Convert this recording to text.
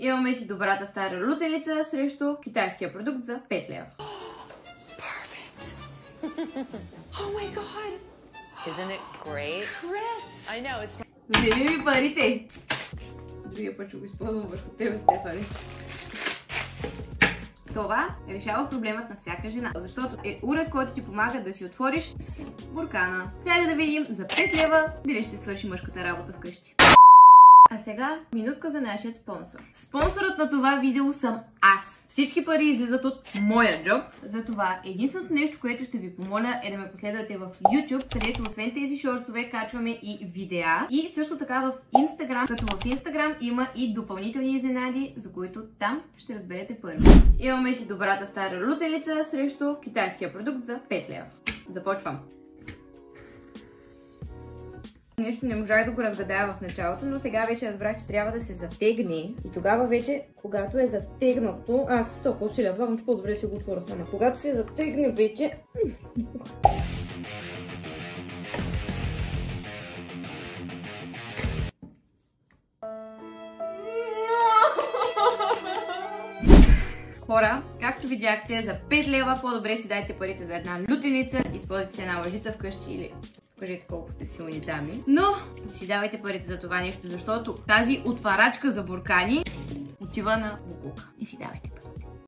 Имаме си добрата стара лутеница срещу китайския продукт за 5 лева. Perfect. Oh my god. Isn't it great? Chris. I know, it's... Вземи ми парите! Другия път ще го използвам върху тебе с тези пари. Това решава проблемът на всяка жена, защото е уред, който ти помага да си отвориш буркана. Хайде да видим за 5 лева дали ще свърши мъжката работа вкъщи. А сега минутка за нашия спонсор. Спонсорът на това видео съм аз. Всички пари излизат от моя джоб. Затова единственото нещо, което ще ви помоля е да ме последвате в YouTube, където освен тези шортсове качваме и видеа. И също така в Instagram, като в Instagram има и допълнителни изненади, за които там ще разберете първи. Имаме си добрата стара лутеница срещу китайския продукт за 5 лева. Започвам. Нещо не можах да го разгадая в началото, но сега вече разбрах, че трябва да се затегне. И тогава вече, когато е затегнато, аз толкова усилия влагам, че по-добре си го отворя сама. Когато се затегне вече... Хора, както видяхте, за 5 лева по-добре си дайте парите за една лютеница, използвайте си една лъжица вкъщи или кажете колко сте силни дами. Но си давайте парите за това нещо, защото тази отварачка за буркани отива на буклука. И си давайте пари.